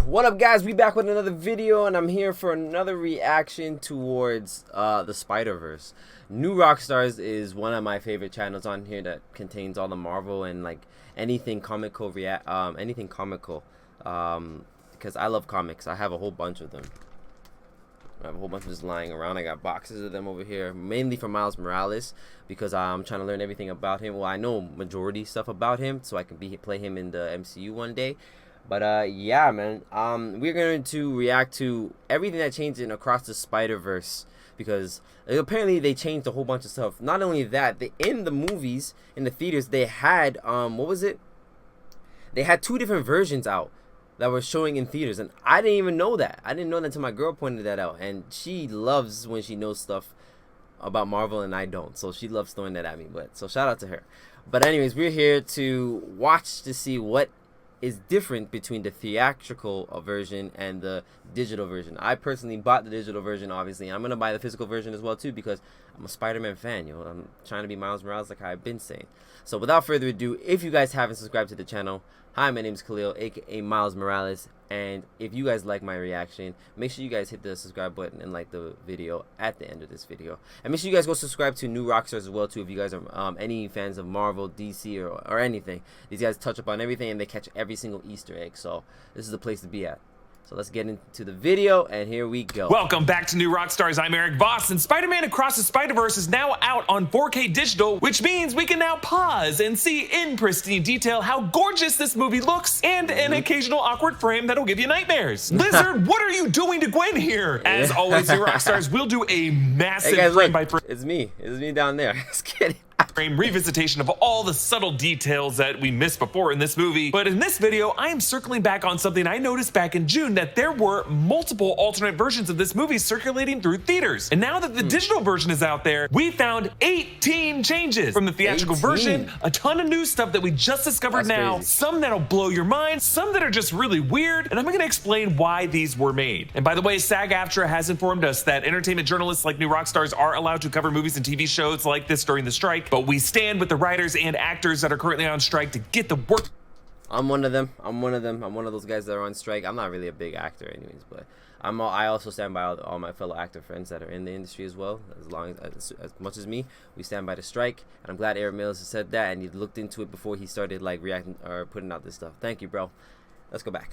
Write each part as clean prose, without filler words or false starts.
What up, guys? We back with another video, and I'm here for another reaction towards the Spider-Verse. New Rockstars is one of my favorite channels on here that contains all the Marvel and like anything comical because I love comics. I have a whole bunch of them. I have a whole bunch of just lying around. I got boxes of them over here, mainly for Miles Morales, because I'm trying to learn everything about him. Well, I know majority stuff about him, so I can play him in the MCU one day. But yeah, man, we're going to react to everything that changed across the Spider-Verse, because apparently they changed a whole bunch of stuff. Not only that, in the movies, in the theaters, they had what was it? They had 2 different versions out that were showing in theaters, and I didn't even know that. I didn't know that until my girl pointed that out, and she loves when she knows stuff about Marvel and I don't, so she loves throwing that at me. But so shout out to her. But anyways, we're here to watch to see what is different between the theatrical version and the digital version. I personally bought the digital version, obviously, and I'm gonna buy the physical version as well too, because I'm a Spider-Man fan. You know, I'm trying to be Miles Morales, like I've been saying. So without further ado, if you guys haven't subscribed to the channel, hi, my name is Khalil, aka Miles Morales, and if you guys like my reaction, make sure you guys hit the subscribe button and like the video at the end of this video, and make sure you guys go subscribe to New Rockstars as well too, if you guys are any fans of Marvel, DC, or anything. These guys touch upon everything and they catch every single Easter egg, so this is the place to be at. So let's get into the video, and here we go. Welcome back to New Rockstars. I'm Eric Voss, and Spider-Man Across the Spider-Verse is now out on 4K digital, which means we can now pause and see in pristine detail how gorgeous this movie looks, and an occasional awkward frame that'll give you nightmares. Lizard, what are you doing to Gwen here? As always, New Rockstars will do a massive frame by frame. It's me down there. Just kidding. Revisitation of all the subtle details that we missed before in this movie. But in this video, I am circling back on something I noticed back in June, that there were multiple alternate versions of this movie circulating through theaters. And now that the digital version is out there, we found 18 changes from the theatrical version, a ton of new stuff that we just discovered now, crazy. Some that'll blow your mind, some that are just really weird, and I'm gonna explain why these were made. And by the way, SAG-AFTRA has informed us that entertainment journalists like New Rockstars are allowed to cover movies and TV shows like this during the strike, but we stand with the writers and actors that are currently on strike to get the work. I'm one of them. I'm one of those guys that are on strike. I'm not really a big actor anyways, but I also stand by all my fellow actor friends that are in the industry as well. As much as me, we stand by the strike, and I'm glad Eric Mills has said that, and he looked into it before he started like reacting or putting out this stuff. Thank you, bro. Let's go back.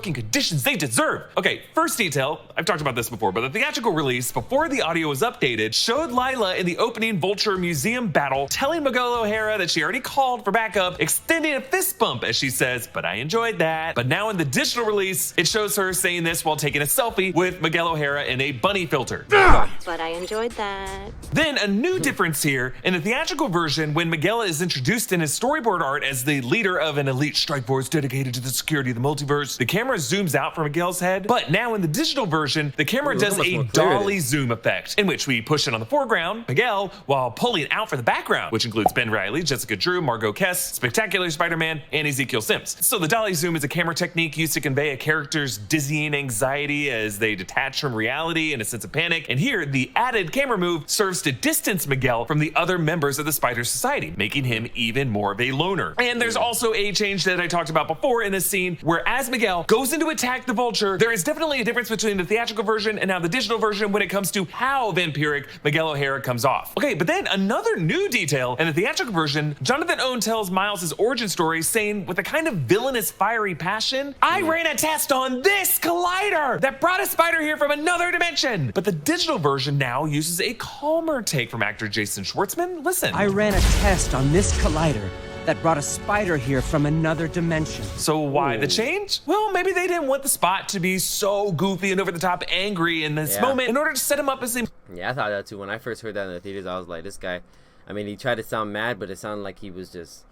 Conditions they deserve. Okay, first detail, I've talked about this before, but the theatrical release, before the audio was updated, showed Lila in the opening Vulture Museum battle telling Miguel O'Hara that she already called for backup, extending a fist bump as she says, "But I enjoyed that." But now in the digital release, it shows her saying this while taking a selfie with Miguel O'Hara in a bunny filter. But I enjoyed that. Then a new difference here, in the theatrical version, when Miguel is introduced in his storyboard art as the leader of an elite strike force dedicated to the security of the multiverse, the camera zooms out from Miguel's head. But now in the digital version, the camera does a dolly zoom effect, in which we push in on the foreground, Miguel, while pulling out for the background, which includes Ben Reilly, Jessica Drew, Margot Kess, Spectacular Spider-Man, and Ezekiel Sims. So the dolly zoom is a camera technique used to convey a character's dizzying anxiety as they detach from reality and a sense of panic. And here, the added camera move serves to distance Miguel from the other members of the Spider Society, making him even more of a loner. And there's also a change that I talked about before in this scene, where as Miguel goes into attack the Vulture, there is definitely a difference between the theatrical version and now the digital version when it comes to how vampiric Miguel O'Hara comes off. Okay, but then another new detail, in the theatrical version, Jonathan Owen tells Miles' origin story, saying with a kind of villainous fiery passion, "I ran a test on this collider that brought a spider here from another dimension." But the digital version now uses a calmer take from actor Jason Schwartzman. Listen. "I ran a test on this collider that brought a spider here from another dimension." So why the change? Well, maybe they didn't want the Spot to be so goofy and over the top angry in this moment in order to set him up as a... Yeah, I thought that too. When I first heard that in the theaters, I was like, this guy, I mean, he tried to sound mad, but it sounded like he was just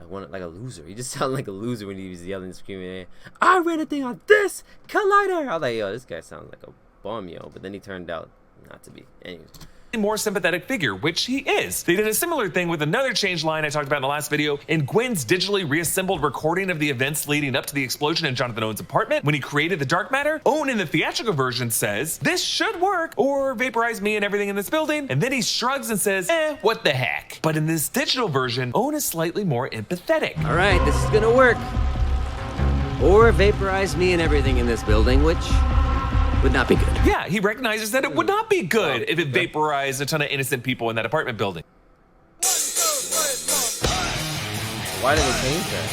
like a loser. He just sounded like a loser when he was yelling and screaming, "I ran a thing on this collider." I was like, yo, this guy sounds like a bum, yo. But then he turned out not to be. Anyways. More sympathetic figure, which he is. They did a similar thing with another change line I talked about in the last video. In Gwen's digitally reassembled recording of the events leading up to the explosion in Jonathan Owen's apartment when he created the dark matter, Owen in the theatrical version says, "This should work, or vaporize me and everything in this building," and then he shrugs and says, what the heck. But in this digital version, Owen is slightly more empathetic. All right, this is gonna work. Or vaporize me and everything in this building, which would not be good. Yeah, he recognizes that it would not be good if it vaporized a ton of innocent people in that apartment building. Why did they change that?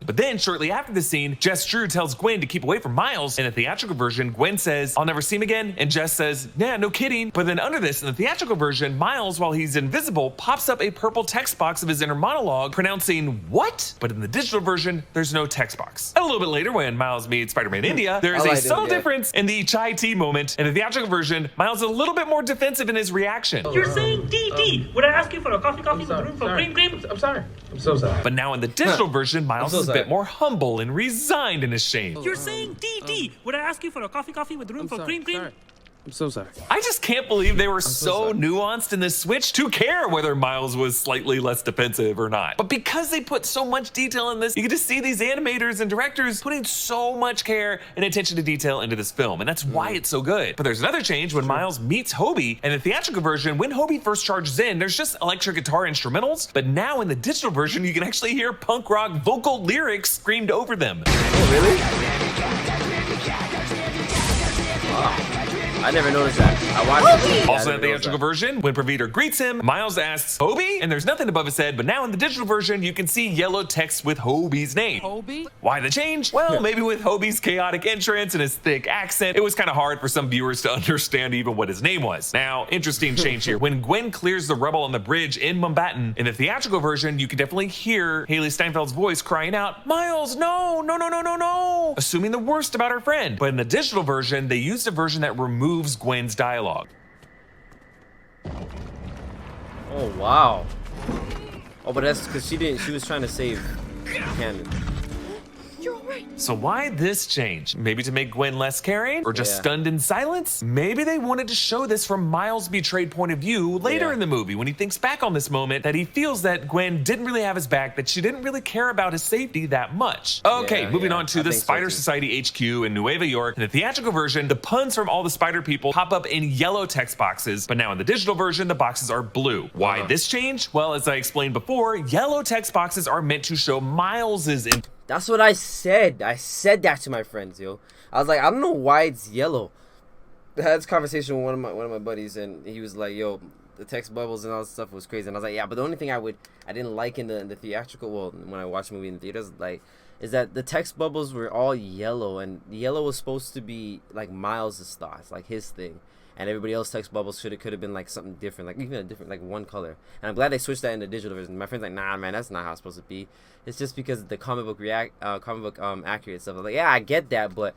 But then, shortly after the scene, Jess Drew tells Gwen to keep away from Miles. In the theatrical version, Gwen says, "I'll never see him again," and Jess says, "Nah, no kidding." But then under this, in the theatrical version, Miles, while he's invisible, pops up a purple text box of his inner monologue, pronouncing, "What?" But in the digital version, there's no text box. A little bit later, when Miles meets Spider-Man India, there is a subtle difference in the chai tea moment. In the theatrical version, Miles is a little bit more defensive in his reaction. You're saying DD. Would I ask you for a coffee with room for cream? I'm sorry. I'm so sorry. But now in the digital version, Miles is a bit more humble and resigned in his shame. You're saying DD. Would I ask you for a coffee with room for cream? I'm so sorry. I just can't believe they were so nuanced in this switch to care whether Miles was slightly less defensive or not. But because they put so much detail in this, you get to see these animators and directors putting so much care and attention to detail into this film, and that's why it's so good. But there's another change when Miles meets Hobie. In the theatrical version, when Hobie first charges in, there's just electric guitar instrumentals, but now in the digital version, you can actually hear punk rock vocal lyrics screamed over them. Oh, really? Wow. I never noticed that. I watched it. Also in the theatrical version, when Pravita greets him, Miles asks, "Hobie?" And there's nothing above his head, but now in the digital version, you can see yellow text with Hobie's name. Hobie? Why the change? Well, maybe with Hobie's chaotic entrance and his thick accent, it was kind of hard for some viewers to understand even what his name was. Now, interesting change here. When Gwen clears the rubble on the bridge in Mumbattan, in the theatrical version, you can definitely hear Haley Steinfeld's voice crying out, "Miles, no, no, no, no, no, no," assuming the worst about her friend. But in the digital version, they used a version that removes Gwen's dialogue. Oh, wow. Oh, but that's because she was trying to save Cannon. So why this change? Maybe to make Gwen less caring? Or just Yeah. stunned in silence? Maybe they wanted to show this from Miles' betrayed point of view later Yeah. in the movie when he thinks back on this moment, that he feels that Gwen didn't really have his back, that she didn't really care about his safety that much. Okay, Yeah, moving yeah, on to I the think so, Spider too. Society HQ in Nueva York. In the theatrical version, the puns from all the spider people pop up in yellow text boxes, but now in the digital version, the boxes are blue. Why this change? Well, as I explained before, yellow text boxes are meant to show Miles's That's what I said. I said that to my friends, yo. I was like, I don't know why it's yellow. I had this conversation with one of my buddies, and he was like, "Yo, the text bubbles and all this stuff was crazy." And I was like, "Yeah, but the only thing I didn't like in the theatrical, well, when I watched the movie in the theaters, like, is that the text bubbles were all yellow, and yellow was supposed to be like Miles' thoughts, like his thing." And everybody else text bubbles could have been like something different, like even a different, like one color. And I'm glad they switched that in the digital version. My friend's like, "Nah, man, that's not how it's supposed to be. It's just because the comic book accurate stuff." I was like, "Yeah, I get that, but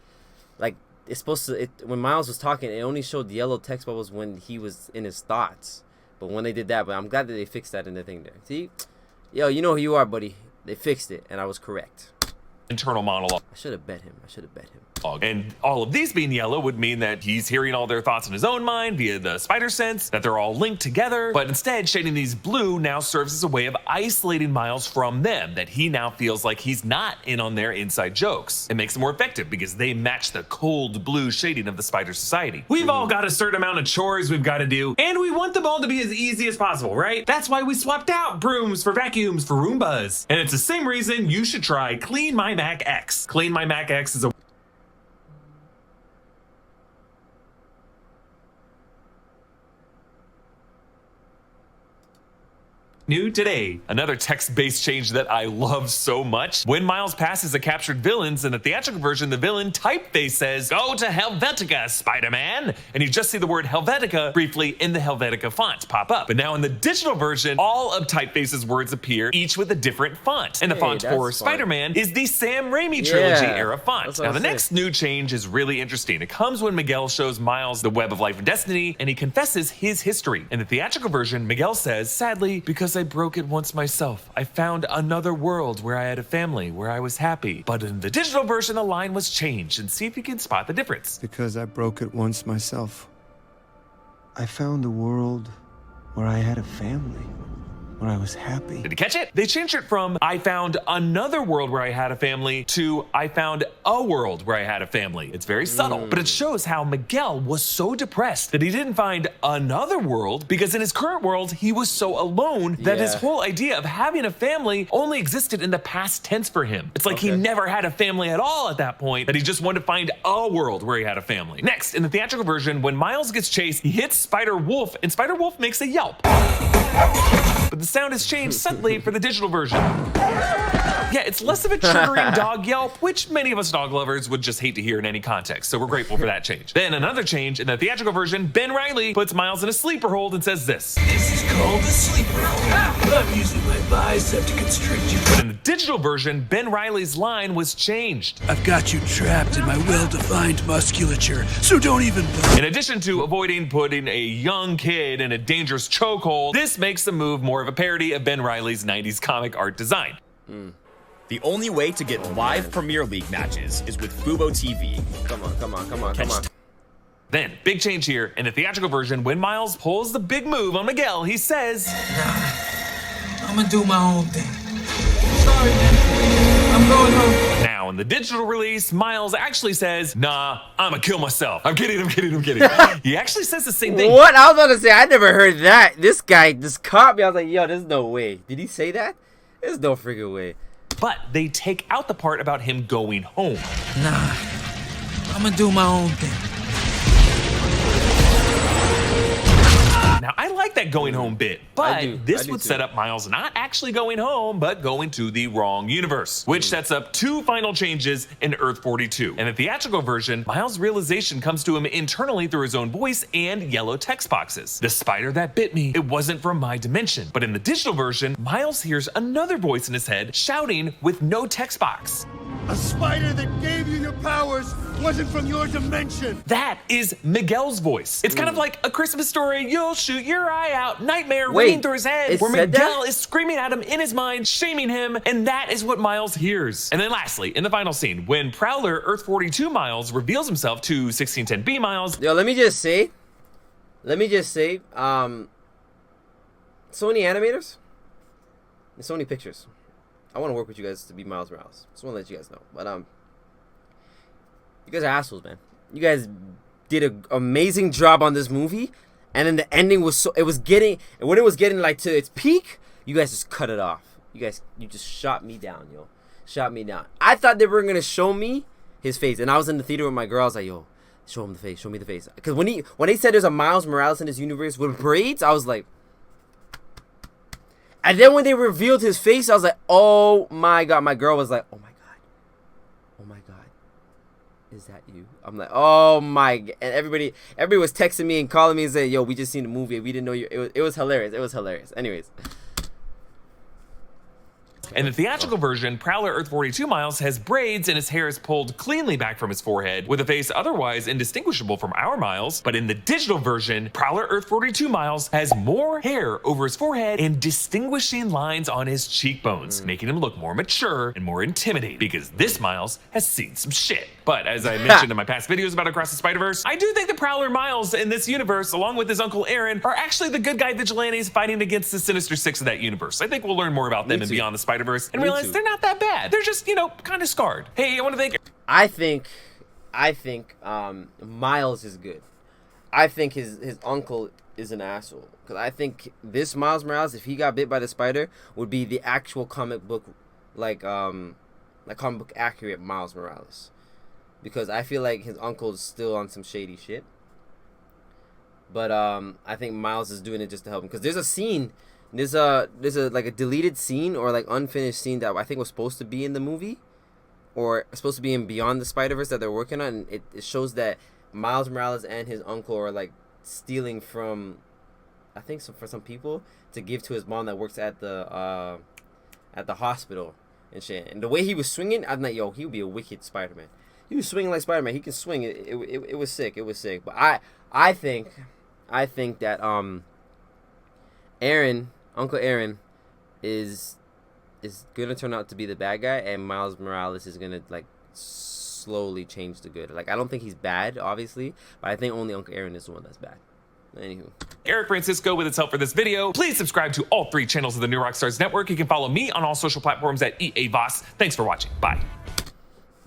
like it's supposed to." When Miles was talking, it only showed yellow text bubbles when he was in his thoughts. But when they did that, but I'm glad that they fixed that in the thing there. See, yo, you know who you are, buddy. They fixed it, and I was correct. internal monologue. I should have bet him. And all of these being yellow would mean that he's hearing all their thoughts in his own mind via the spider sense, that they're all linked together. But instead, shading these blue now serves as a way of isolating Miles from them, that he now feels like he's not in on their inside jokes. It makes it more effective because they match the cold blue shading of the Spider Society. We've all got a certain amount of chores we've got to do, and we want them all to be as easy as possible, right? That's why we swapped out brooms for vacuums for Roombas. And it's the same reason you should try Clean My Mac X. Clean My Mac X is a new today. Another text-based change that I love so much. When Miles passes a captured villains, in the theatrical version, the villain typeface says, "Go to Helvetica, Spider-Man." And you just see the word Helvetica briefly in the Helvetica font pop up. But now in the digital version, all of Typeface's words appear, each with a different font. And the font for Spider-Man is the Sam Raimi trilogy era font. Now the next new change is really interesting. It comes when Miguel shows Miles the web of life and destiny, and he confesses his history. In the theatrical version, Miguel says, "Sadly, because I broke it once myself, I found another world where I had a family, where I was happy." But in the digital version, the line was changed, and see if you can spot the difference. Because I broke it once myself, I found a world where I had a family, when I was happy. Did you catch it? They changed it from I found another world where I had a family to I found a world where I had a family. It's very subtle, but it shows how Miguel was so depressed that he didn't find another world because in his current world, he was so alone that his whole idea of having a family only existed in the past tense for him. It's like he never had a family at all at that point, that he just wanted to find a world where he had a family. Next, in the theatrical version, when Miles gets chased, he hits Spider-Wolf, and Spider-Wolf makes a yelp. But the sound has changed subtly for the digital version. Yeah, it's less of a triggering dog yelp, which many of us dog lovers would just hate to hear in any context, so we're grateful for that change. Then another change, in the theatrical version, Ben Reilly puts Miles in a sleeper hold and says this. This is called a sleeper hold. I'm using my bicep to constrict you. But in the digital version, Ben Reilly's line was changed. I've got you trapped in my well-defined musculature, so don't even bother. In addition to avoiding putting a young kid in a dangerous chokehold, this makes the move more of a parody of Ben Reilly's 90s comic art design. The only way to get live Premier League matches is with Fubo TV. Come on. Then, big change here. In the theatrical version, when Miles pulls the big move on Miguel, he says, I'm gonna do my own thing. Sorry, man. I'm going home. Now, in the digital release, Miles actually says, nah, I'm gonna kill myself. I'm kidding. He actually says the same thing. What? I was about to say, I never heard that. This guy just caught me. I was like, yo, there's no way. Did he say that? There's no freaking way. But they take out the part about him going home. Nah, I'm gonna do my own thing. Now, I like that going home bit, but this would too. set up Miles not actually going home, but going to the wrong universe, which sets up two final changes in Earth 42. In the theatrical version, Miles' realization comes to him internally through his own voice and yellow text boxes. The spider that bit me, it wasn't from my dimension. But in the digital version, Miles hears another voice in his head shouting with no text box. A spider that gave you your powers wasn't from your dimension. That is Miguel's voice. It's kind of like A Christmas Story, you'll shoot your eye out, nightmare ringing through his head, where Miguel is screaming at him in his mind, shaming him, and that is what Miles hears. And then lastly, in the final scene, when Prowler Earth 42 Miles reveals himself to 1610B Miles. Yo, let me just say, Sony Animators and Sony Pictures, I want to work with you guys to be Miles Morales. Just want to let you guys know. But you guys are assholes, man. You guys did an amazing job on this movie, and then the ending was when it was getting like to its peak, you guys just cut it off. You just shot me down, yo. Shot me down. I thought they were gonna show me his face, and I was in the theater with my girl. I was like, yo, show him the face, show me the face. Because when they said there's a Miles Morales in this universe with braids, I was like. And then when they revealed his face, I was like, oh my god. My girl was like, oh my god, is that you? I'm like, oh my god. And everybody was texting me and calling me and saying, yo, we just seen the movie, we didn't know you. It was hilarious. Anyways. In the theatrical version, Prowler Earth 42 Miles has braids and his hair is pulled cleanly back from his forehead, with a face otherwise indistinguishable from our Miles. But in the digital version, Prowler Earth 42 Miles has more hair over his forehead and distinguishing lines on his cheekbones, making him look more mature and more intimidating, because this Miles has seen some shit. But as I mentioned in my past videos about Across the Spider-Verse, I do think the Prowler Miles in this universe, along with his Uncle Aaron, are actually the good guy vigilantes fighting against the Sinister Six of that universe. I think we'll learn more about them in Beyond the Spider-Verse and realize they're not that bad. They're just, kind of scarred. Hey, I want to thank. I think Miles is good. I think his uncle is an asshole, because I think this Miles Morales, if he got bit by the spider, would be the actual comic book, like comic book accurate Miles Morales, because I feel like his uncle is still on some shady shit. But I think Miles is doing it just to help him, because there's a scene. There's a like a deleted scene or like unfinished scene that I think was supposed to be in the movie, or supposed to be in Beyond the Spider-Verse that they're working on. And it shows that Miles Morales and his uncle are like stealing from, I think, for some people to give to his mom that works at the hospital and shit. And the way he was swinging, I'm like, yo, he would be a wicked Spider-Man. He was swinging like Spider-Man. He can swing. It was sick. It was sick. But I think that Uncle Aaron is gonna turn out to be the bad guy, and Miles Morales is gonna like slowly change to good. Like, I don't think he's bad, obviously, but I think only Uncle Aaron is the one that's bad. Anywho. Eric Francisco with its help for this video. Please subscribe to all 3 channels of the New Rockstars Network. You can follow me on all social platforms at EAVOS. Thanks for watching. Bye.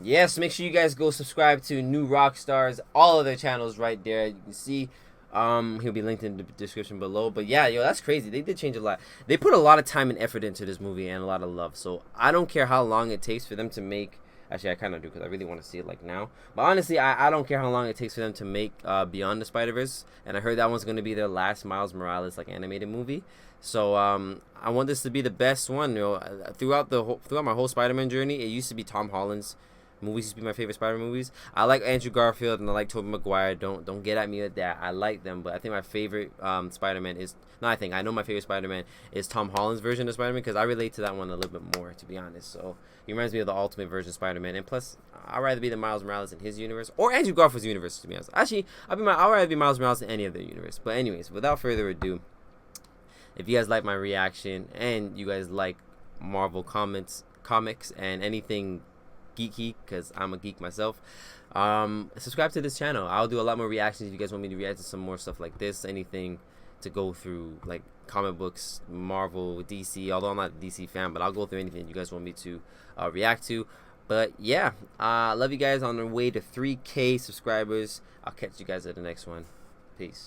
Yes, make sure you guys go subscribe to New Rockstars, all of their channels right there. You can see he'll be linked in the description below. But yeah, yo, that's crazy. They did change a lot. They put a lot of time and effort into this movie and a lot of love. So I don't care how long it takes for them to make. Actually, I kind of do because I really want to see it like now. But honestly, I don't care how long it takes for them to make Beyond the Spider-Verse. And I heard that one's going to be their last Miles Morales like animated movie. So I want this to be the best one. You know, throughout my whole Spider-Man journey, it used to be Tom Holland's movies used to be my favorite Spider-Man movies. I like Andrew Garfield and I like Tobey Maguire. Don't get at me with that. I like them, but I think my favorite Spider-Man is I know my favorite Spider-Man is Tom Holland's version of Spider-Man because I relate to that one a little bit more, to be honest. So he reminds me of the ultimate version of Spider-Man, and plus I'd rather be the Miles Morales in his universe or Andrew Garfield's universe, to be honest. Actually, I'd rather be Miles Morales in any of their universe. But anyways, without further ado, if you guys like my reaction and you guys like Marvel comics and anything geeky, because I'm a geek myself, subscribe to this channel. I'll do a lot more reactions if you guys want me to react to some more stuff like this, anything to go through, like comic books, Marvel, DC, although I'm not a DC fan, but I'll go through anything you guys want me to react to. But yeah, love you guys on the way to 3K subscribers. I'll catch you guys at the next one. Peace.